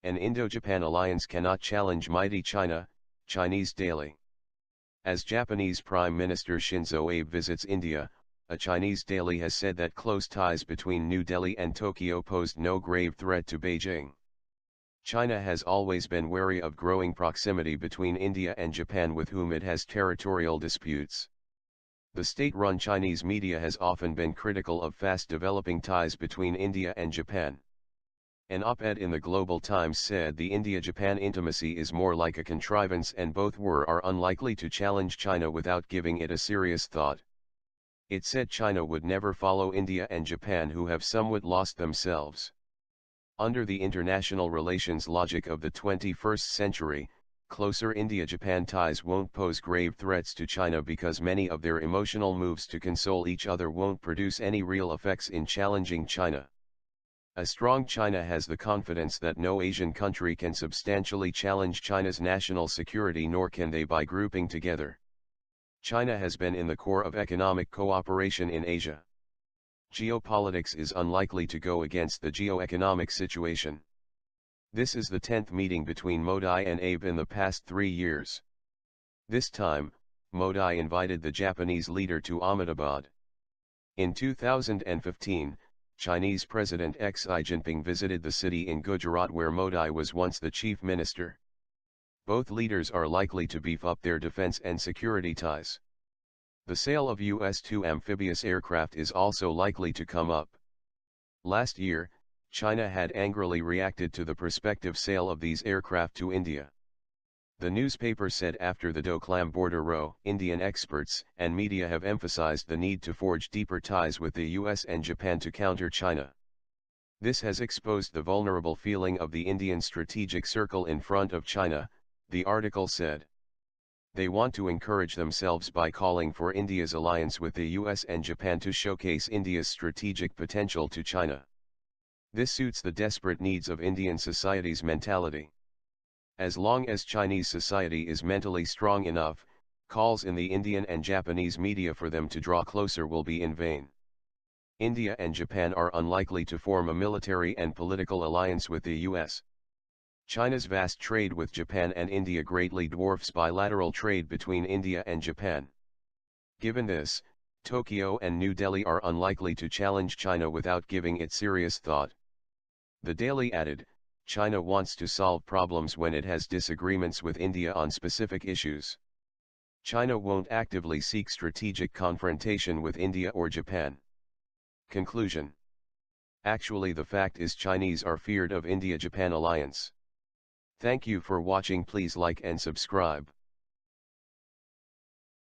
An Indo Japan Alliance cannot challenge mighty China, Chinese daily. As Japanese Prime Minister Shinzo Abe visits India, a Chinese daily has said that close ties between New Delhi and Tokyo posed no grave threat to Beijing. China has always been wary of growing proximity between India and Japan, with whom it has territorial disputes. The state-run Chinese media has often been critical of fast-developing ties between India and Japan. An op-ed in the Global Times said the India-Japan intimacy is more like a contrivance and both are unlikely to challenge China without giving it a serious thought. It said China would never follow India and Japan, who have somewhat lost themselves. Under the international relations logic of the 21st century, closer India-Japan ties won't pose grave threats to China because many of their emotional moves to console each other won't produce any real effects in challenging China. A strong China has the confidence that no Asian country can substantially challenge China's national security, nor can they by grouping together. China has been in the core of economic cooperation in Asia. Geopolitics is unlikely to go against the geo-economic situation. This is the 10th meeting between Modi and Abe in the past 3 years. This time, Modi invited the Japanese leader to Ahmedabad. In 2015, Chinese President Xi Jinping visited the city in Gujarat where Modi was once the chief minister. Both leaders are likely to beef up their defense and security ties. The sale of US-2 amphibious aircraft is also likely to come up. Last year, China had angrily reacted to the prospective sale of these aircraft to India. The newspaper said after the Doklam border row, Indian experts and media have emphasized the need to forge deeper ties with the US and Japan to counter China. This has exposed the vulnerable feeling of the Indian strategic circle in front of China, the article said. They want to encourage themselves by calling for India's alliance with the US and Japan to showcase India's strategic potential to China. This suits the desperate needs of Indian society's mentality. As long as Chinese society is mentally strong enough, calls in the Indian and Japanese media for them to draw closer will be in vain. India and Japan are unlikely to form a military and political alliance with the US. China's vast trade with Japan and India greatly dwarfs bilateral trade between India and Japan. Given this, Tokyo and New Delhi are unlikely to challenge China without giving it serious thought. The Daily added, China wants to solve problems when it has disagreements with India on specific issues. China won't actively seek strategic confrontation with India or Japan. Conclusion. Actually, the fact is Chinese are feared of India-Japan alliance. Thank you for watching. Please like and subscribe.